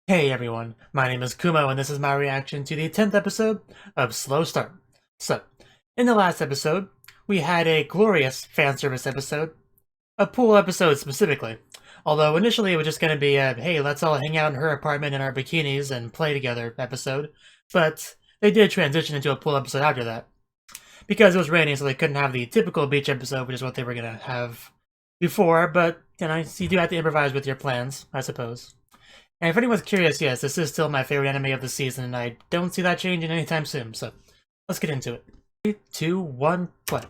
Hey everyone, my name is Kumo and this is my reaction to the 10th episode of Slow Start. So, in the last episode, we had a glorious fan service episode, a pool episode specifically. Although initially it was just going to be a, hey, let's all hang out in her apartment in our bikinis and play together episode, but they did transition into a pool episode after that. Because it was raining, so they couldn't have the typical beach episode, which is what they were going to have before, but, you do have to improvise with your plans, I suppose. And if anyone's curious, yes, this is still my favorite anime of the season, and I don't see that changing anytime soon, so let's get into it. 3, 2, 1, play.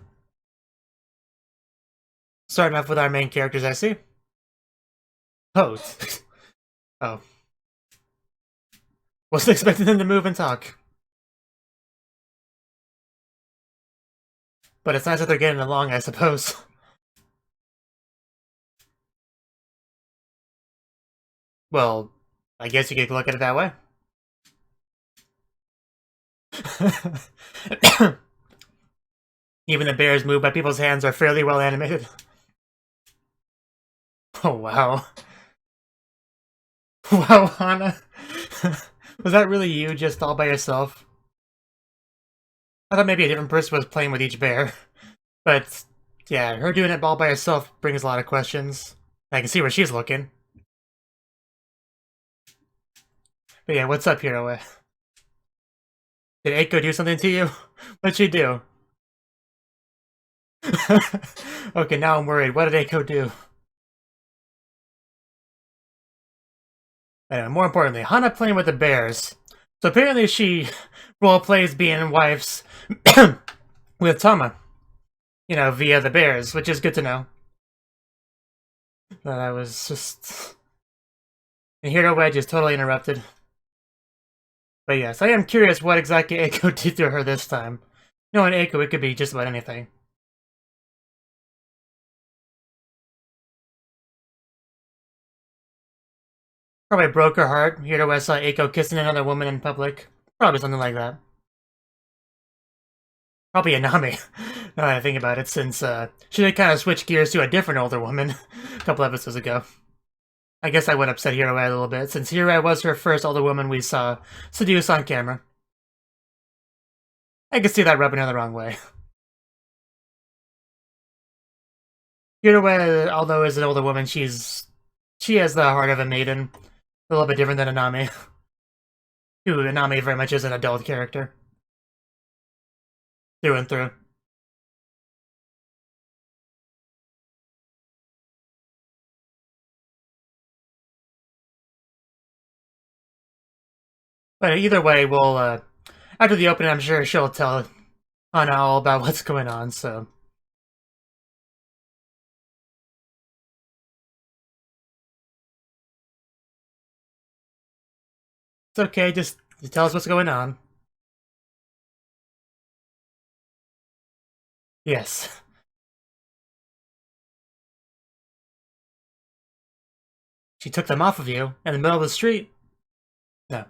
Starting off with our main characters, I see. Oh. Oh. Wasn't expecting them to move and talk. But it's nice that they're getting along, I suppose. Well, I guess you could look at it that way. Even the bears moved by people's hands are fairly well animated. Oh, wow. Wow, Hana. Was that really you, just all by yourself? I thought maybe a different person was playing with each bear. But, yeah, her doing it all by herself brings a lot of questions. I can see where she's looking. But yeah, what's up, Hero? Did Eiko do something to you? What'd she do? Okay, now I'm worried. What did Eiko do? Anyway, more importantly, Hana playing with the bears. So apparently she roleplays being wives with Tama. You know, via the bears, which is good to know. But I was just... And Hero Wedge is totally interrupted. But yes, I am curious what exactly Eiko did to her this time. You know, in Eiko, it could be just about anything. Probably broke her heart. Hero Wedge saw Eiko kissing another woman in public. Probably something like that. Probably Inami, now that I think about it, since she did kind of switch gears to a different older woman a couple episodes ago. I guess I would upset Hero a little bit, since Hero was her first older woman we saw seduce on camera. I could see that rubbing her the wrong way. Hero, although is an older woman, she has the heart of a maiden. A little bit different than Inami. Who Inami very much is an adult character. Through and through. But either way, we'll, after the opening, I'm sure she'll tell Hana all about what's going on, so... It's okay, just tell us what's going on. Yes. She took them off of you in the middle of the street. No.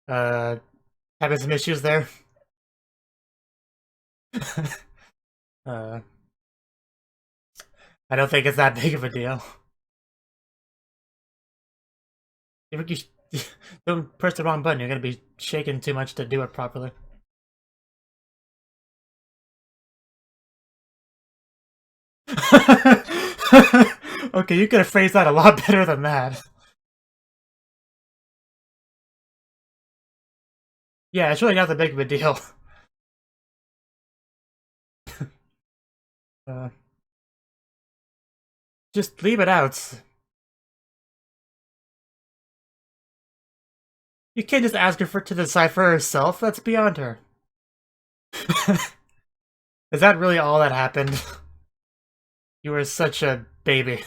uh, having some issues there. uh, I don't think it's that big of a deal. You don't press the wrong button, you're gonna be shaking too much to do it properly. Okay, you could have phrased that a lot better than that. Yeah, it's really not that big of a deal. Uh, just leave it out. You can't just ask her to decipher herself, that's beyond her. Is that really all that happened? You were such a baby.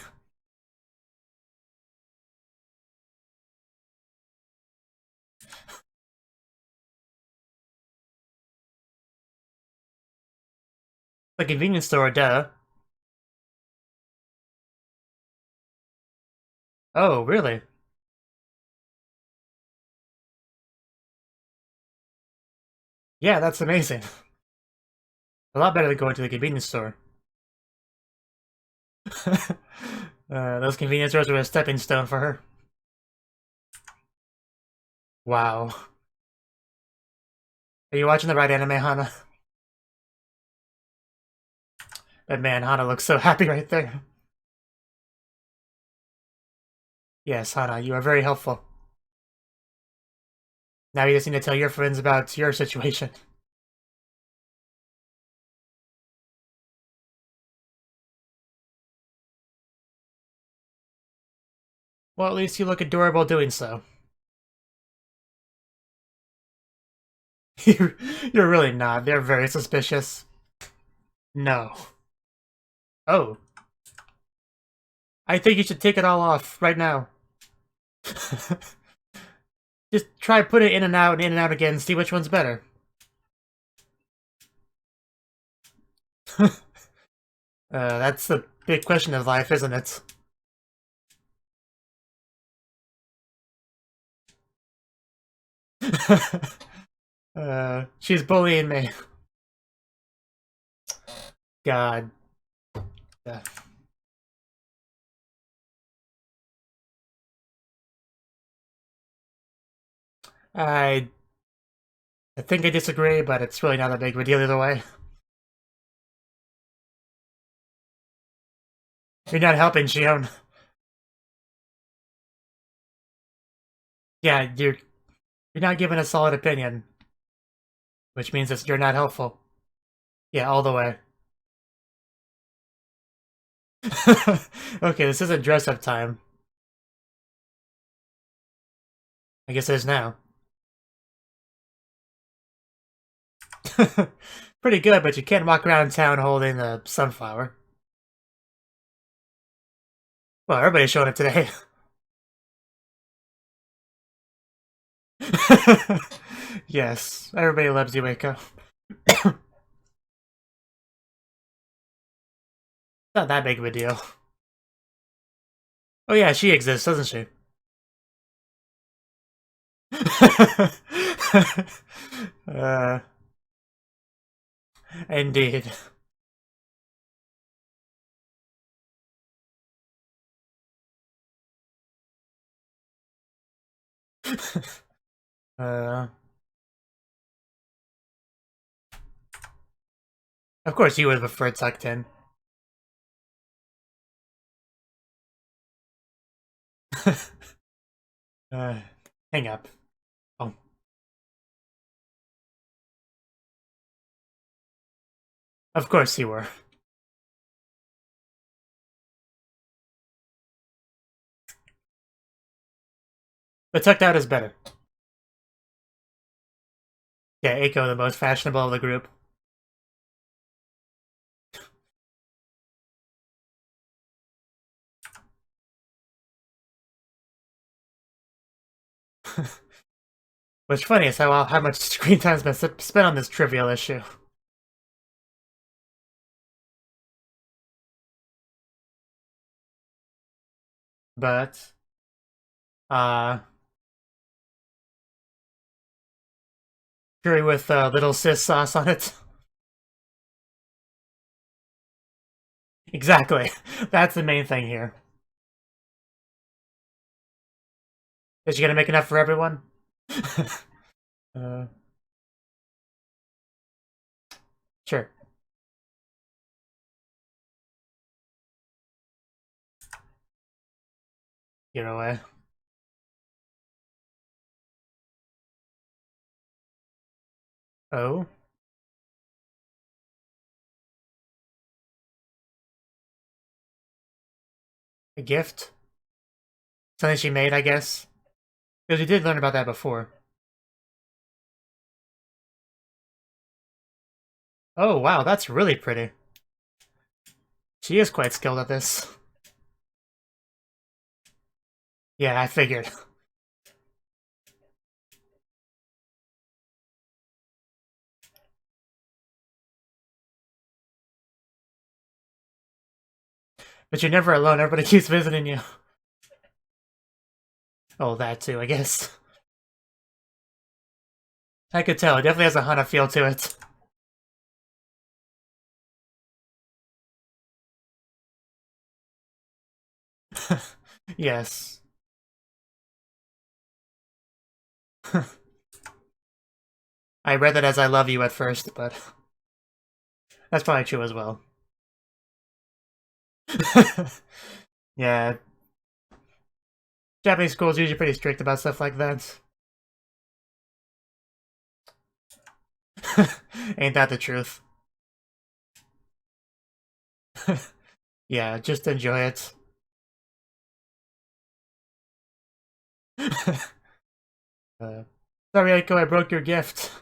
The convenience store, duh. Oh, really? Yeah, that's amazing. A lot better than going to the convenience store. Those convenience stores were a stepping stone for her. Wow. Are you watching the right anime, Hana? But man, Hana looks so happy right there. Yes, Hana, you are very helpful. Now you just need to tell your friends about your situation. Well, at least you look adorable doing so. You're really not. They're very suspicious. No. Oh. I think you should take it all off right now. Just try put it in and out again, see which one's better. That's the big question of life, isn't it? She's bullying me. God. Yeah. I think I disagree, but it's really not that big of a deal either way. You're not helping, Shion. Yeah, you're not giving a solid opinion, which means that you're not helpful. Yeah, all the way. Okay, this isn't dress-up time. I guess it is now. Pretty good, but you can't walk around town holding a sunflower. Well, everybody's showing it today. Yes, everybody loves you, Waco. Not that big of a deal. Oh yeah, she exists, doesn't she? Indeed. Of course you would have preferred tucked in. Hang up. Oh. Of course you were. But tucked out is better. Yeah, Eiko, the most fashionable of the group. What's funny is how much screen time's been spent on this trivial issue. But, curry with little sis sauce on it. Exactly. That's the main thing here. Is she gonna make enough for everyone? uh, sure. Get away. Oh? A gift? Something she made, I guess? Because we did learn about that before. Oh, wow, that's really pretty. She is quite skilled at this. Yeah, I figured. But you're never alone, everybody keeps visiting you. Oh, that too, I guess. I could tell. It definitely has a Hana feel to it. Yes. I read that as I love you at first, but that's probably true as well. Yeah. Japanese schools are usually pretty strict about stuff like that. Ain't that the truth? Yeah, just enjoy it. Sorry, Aiko, I broke your gift.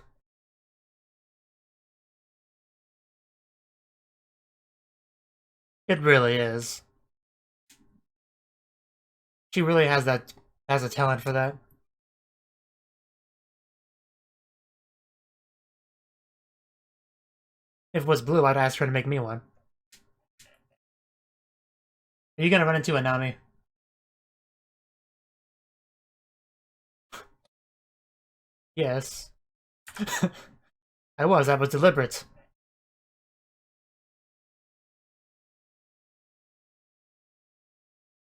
It really is. She really has a talent for that. If it was blue, I'd ask her to make me one. Are you gonna run into Anami? Yes. I was deliberate.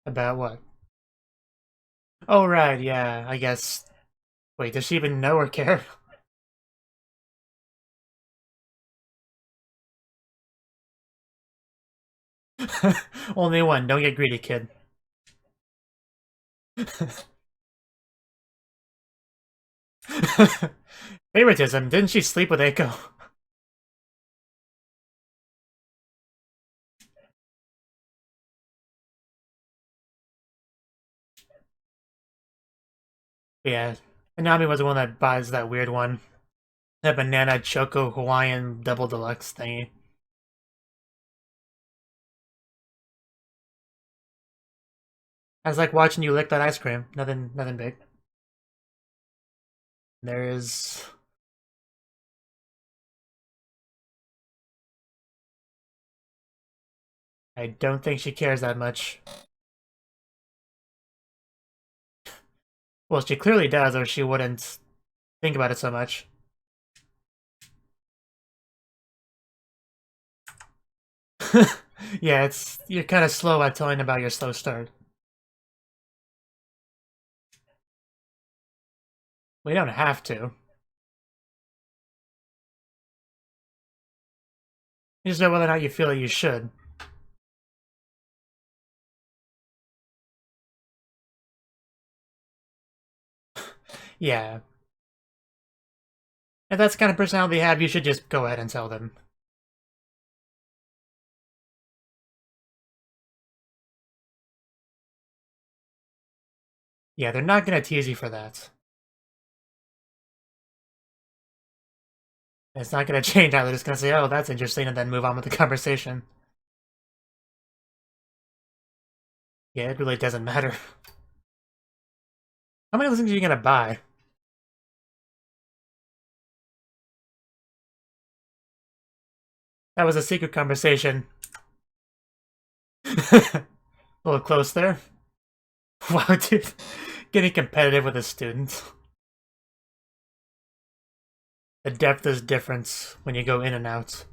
About what? Oh, right, yeah, I guess. Wait, does she even know or care? Only one, don't get greedy, kid. Favoritism, didn't she sleep with Eiko? Yeah, Anami was the one that buys that weird one. That banana choco Hawaiian double deluxe thingy. I was like watching you lick that ice cream. Nothing big. There is... I don't think she cares that much. Well, she clearly does, or she wouldn't think about it so much. Yeah, you're kind of slow at telling about your slow start. We don't have to. You just know whether or not you feel like you should. Yeah. If that's the kind of personality you have, you should just go ahead and tell them. Yeah, they're not gonna tease you for that. It's not gonna change how they're just gonna say, oh, that's interesting, and then move on with the conversation. Yeah, it really doesn't matter. How many listings are you gonna buy? That was a secret conversation. A little close there. Wow, dude. Getting competitive with a student. The depth is different when you go in and out.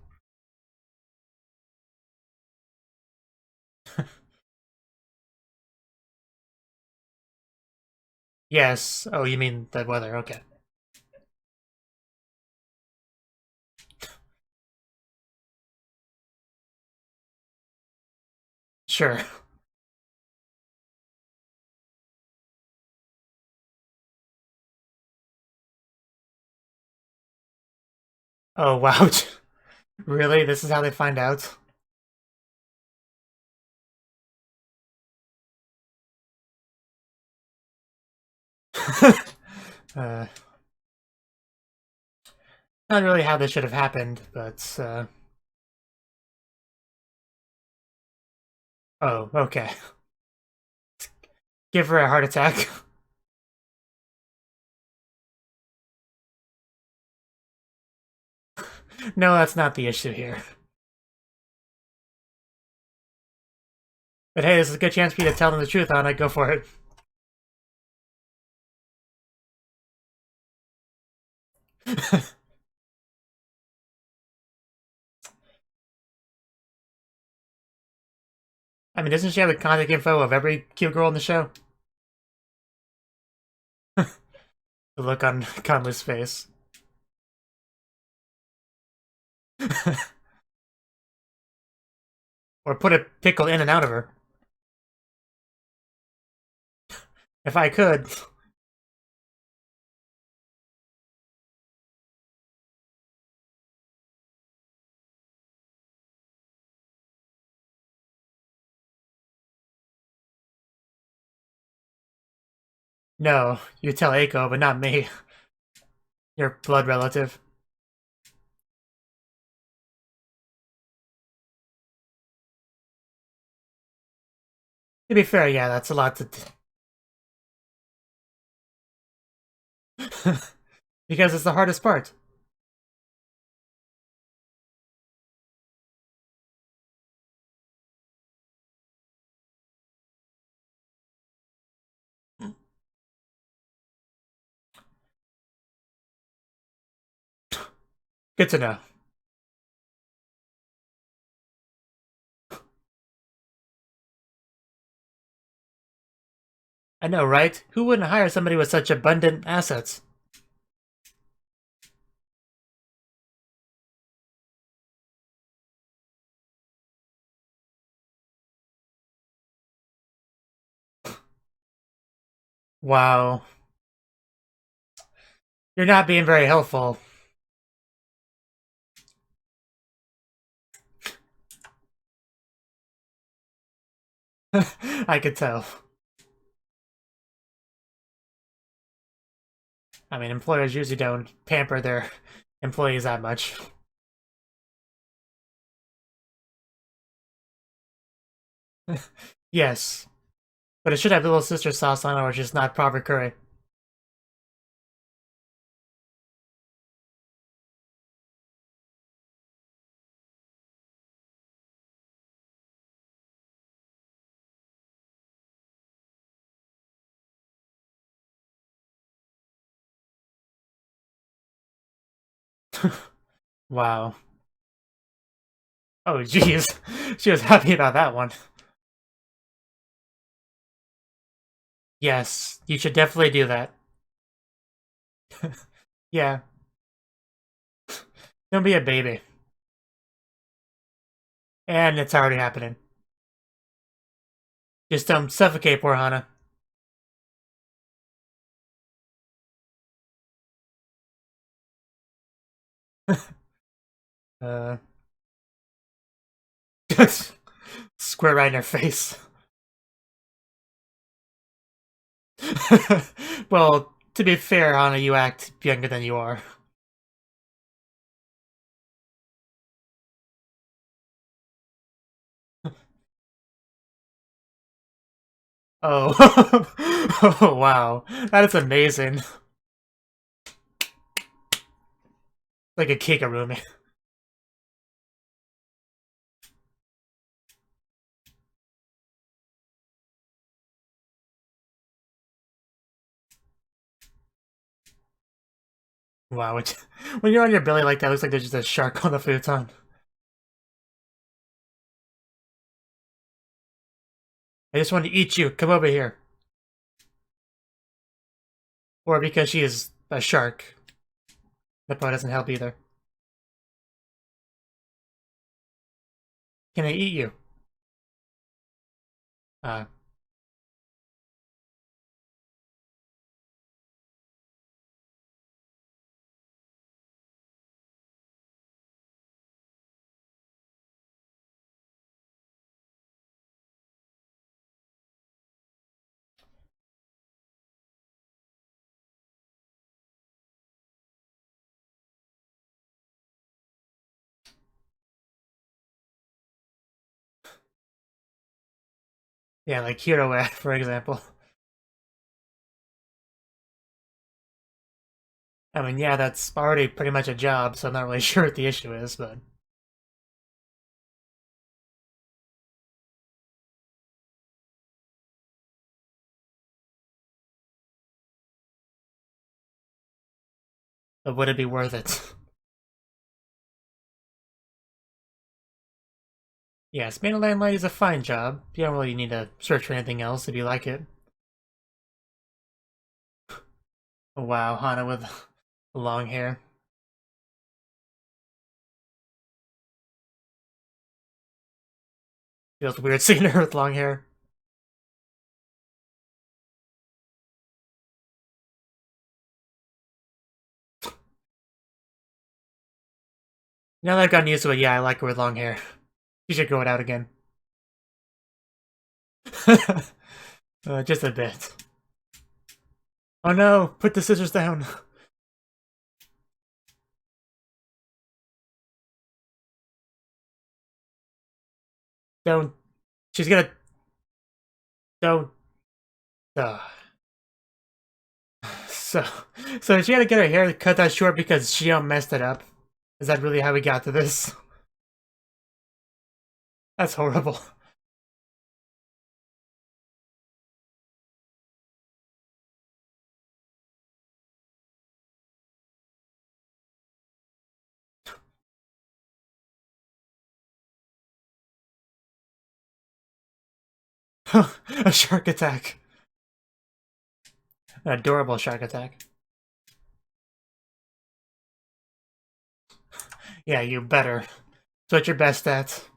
Yes. Oh, you mean the weather. Okay. Sure. Oh, wow. Really? This is how they find out? uh, not really how this should have happened, but, oh, okay. Give her a heart attack. No, that's not the issue here. But hey, this is a good chance for you to tell them the truth on it. Go for it. I mean, doesn't she have the contact info of every cute girl in the show? The look on Conley's face. Or put a pickle in and out of her. If I could. No, you tell Eiko, but not me. Your blood relative. To be fair, yeah, that's a lot to... because it's the hardest part. Good to know. I know, right? Who wouldn't hire somebody with such abundant assets? Wow. You're not being very helpful. I could tell. I mean, employers usually don't pamper their employees that much. Yes. But it should have little sister sauce on it or just not proper curry. Wow. Oh, jeez. She was happy about that one. Yes, you should definitely do that. Yeah. Don't be a baby. And it's already happening. Just don't suffocate poor Hana. uh, square right in her face. Well, to be fair, Hana, you act younger than you are. Oh. Oh, wow. That is amazing. Like a Kikarumi. Wow. When you're on your belly like that, it looks like there's just a shark on the futon. I just want to eat you. Come over here. Or because she is a shark. That probably doesn't help either. Can I eat you? Uh, yeah, like Hero, for example. I mean, yeah, that's already pretty much a job, so I'm not really sure what the issue is, but... But would it be worth it? Yes, being a landlady is a fine job. You don't really need to search for anything else if you like it. Wow, Hana with long hair. Feels weird seeing her with long hair. Now that I've gotten used to it, yeah, I like her with long hair. You should grow it out again. Just a bit. Oh no, put the scissors down. Don't. She's gonna. Don't. Uh. So, so she had to get her hair cut that short because she messed it up. Is that really how we got to this? That's horrible. A shark attack. An adorable shark attack. Yeah, you better. It's what you're best at.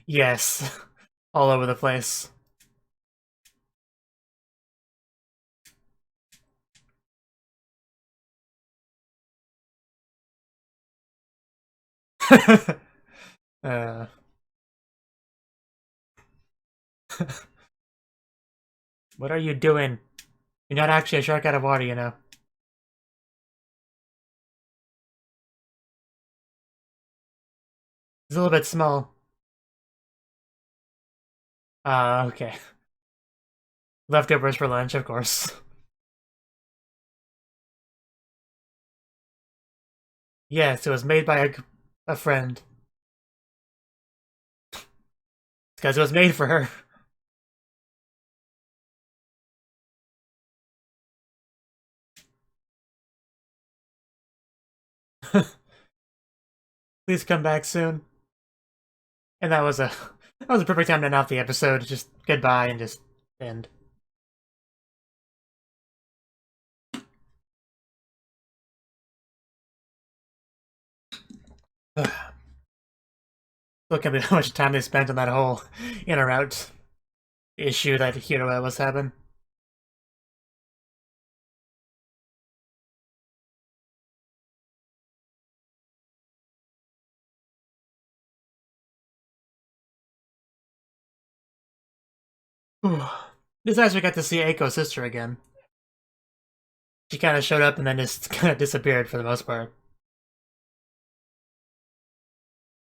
Yes. All over the place. uh. What are you doing? You're not actually a shark out of water, you know. It's a little bit small. Okay. Leftovers for lunch, of course. Yes, it was made by a friend. Because it was made for her. Please come back soon. And that was a perfect time to end off the episode. Just goodbye and just end. Look at how much time they spent on that whole in or out issue that Hiro was having. This time we got to see Eiko's sister again. She kind of showed up and then just kind of disappeared for the most part.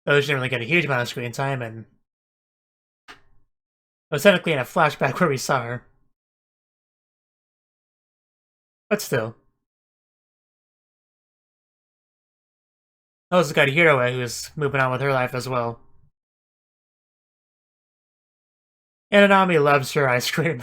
Though she didn't really get a huge amount of screen time, and it was technically in a flashback where we saw her. But still. Also got Hiro who's moving on with her life as well. And Anami loves her ice cream.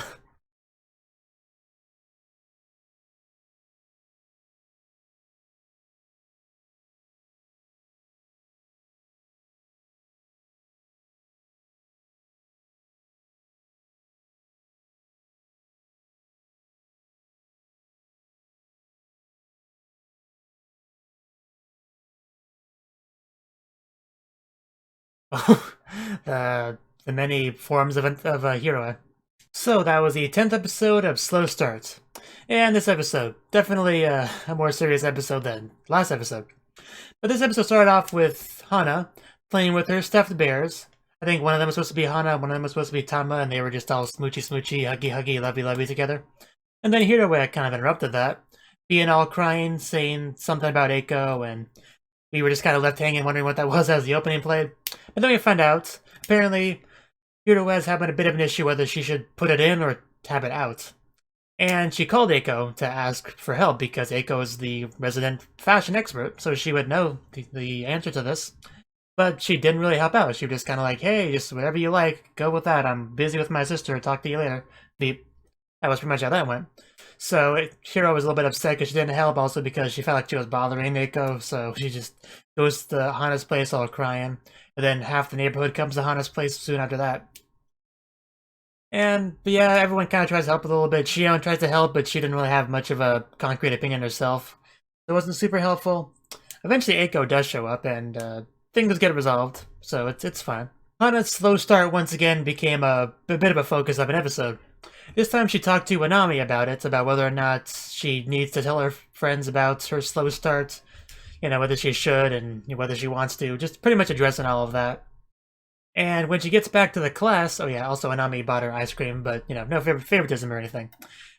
The many forms of Hero. So that was the 10th episode of Slow Start. And this episode, definitely a more serious episode than last episode. But this episode started off with Hana playing with her stuffed bears. I think one of them was supposed to be Hana, one of them was supposed to be Tama, and they were just all smoochy smoochy, huggy huggy, lovey lovey together. And then Hiro kind of interrupted that, being all crying, saying something about Eiko, and we were just kind of left hanging wondering what that was as the opening played. And then we find out, apparently, Hiro was having a bit of an issue whether she should put it in or tab it out. And she called Eiko to ask for help because Eiko is the resident fashion expert, so she would know the answer to this. But she didn't really help out. She was just kind of like, hey, just whatever you like, go with that. I'm busy with my sister. Talk to you later. That was pretty much how that went. So Hiro was a little bit upset because she didn't help, also because she felt like she was bothering Eiko, so she just goes to Hana's place all crying. And then half the neighborhood comes to Hana's place soon after that. But yeah, everyone kind of tries to help a little bit. Shion tries to help, but she didn't really have much of a concrete opinion herself. It wasn't super helpful. Eventually, Eiko does show up, and things get resolved, so it's fine. Hana's slow start once again became a bit of a focus of an episode. This time she talked to Anami about it, about whether or not she needs to tell her friends about her slow start, whether she should and whether she wants to, just pretty much addressing all of that. And when she gets back to the class, oh yeah, also Anami bought her ice cream, but, no favoritism or anything.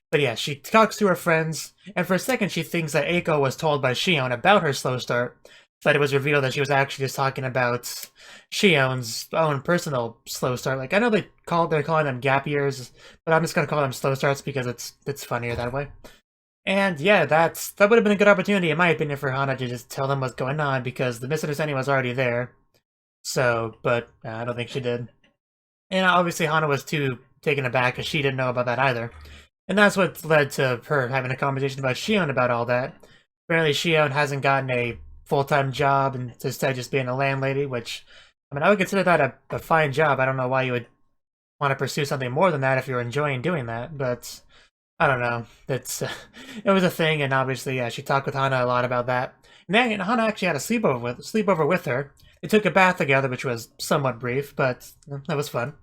But yeah, she talks to her friends, and for a second she thinks that Eiko was told by Shion about her slow start, but it was revealed that she was actually just talking about Shion's own personal slow start. Like, I know they're calling them gap years, but I'm just gonna call them slow starts because it's funnier that way. And yeah, that would have been a good opportunity, in my opinion, for Hana to just tell them what's going on, because the misunderstanding was already there. So, but I don't think she did. And obviously Hana was too taken aback because she didn't know about that either. And that's what led to her having a conversation about Shion about all that. Apparently Shion hasn't gotten a full-time job and instead just being a landlady, which, I would consider that a fine job. I don't know why you would want to pursue something more than that if you're enjoying doing that, but I don't know. It was a thing, and obviously, yeah, she talked with Hana a lot about that. And then Hana actually had a sleepover with her. They took a bath together, which was somewhat brief, but that was fun.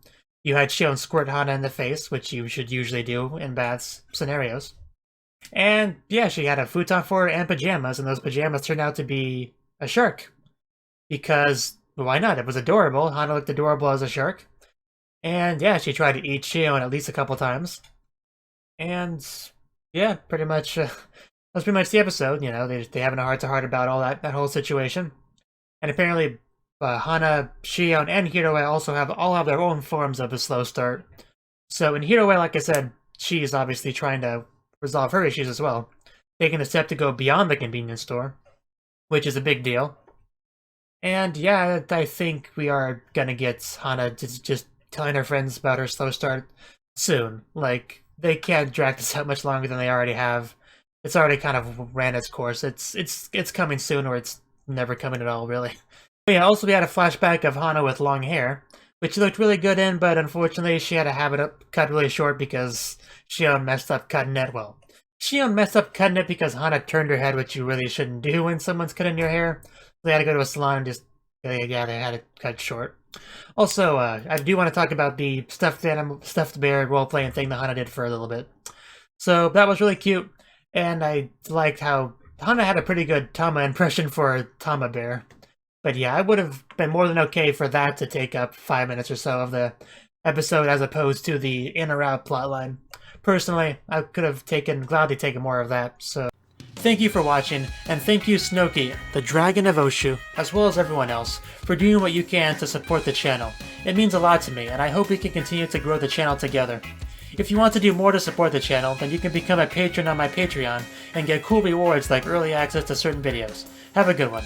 You had Shion squirt Hana in the face, which you should usually do in baths scenarios. And yeah, she had a futon for her and pajamas, and those pajamas turned out to be a shark. Because, why not? It was adorable. Hana looked adorable as a shark. And yeah, she tried to eat Shion at least a couple times. And yeah, pretty much, that's pretty much the episode. They having a heart-to-heart about all that whole situation. And apparently, Hana, Shion, and Hiroe also all have their own forms of a slow start. So in Hiroe, like I said, she is obviously trying to resolve her issues as well, taking a step to go beyond the convenience store, which is a big deal. And yeah, I think we are gonna get Hana just telling her friends about her slow start soon. Like, they can't drag this out much longer than they already have. It's already kind of ran its course. It's coming soon, or it's never coming at all, really. But yeah, also we had a flashback of Hana with long hair, which she looked really good in, but unfortunately she had to have it cut really short because Shion messed up cutting it. Well, Shion messed up cutting it because Hana turned her head, which you really shouldn't do when someone's cutting your hair. So they had to go to a salon and just, yeah, they had it cut short. Also, I do want to talk about the stuffed bear role-playing thing that Hana did for a little bit. So that was really cute, and I liked how Hana had a pretty good Tama impression for Tama Bear. But yeah, I would have been more than okay for that to take up 5 minutes or so of the episode as opposed to the in or out plotline. Personally, I could have gladly taken more of that, so... Thank you for watching, and thank you Cnouki, the Dragon of Oshu, as well as everyone else, for doing what you can to support the channel. It means a lot to me, and I hope we can continue to grow the channel together. If you want to do more to support the channel, then you can become a patron on my Patreon and get cool rewards like early access to certain videos. Have a good one.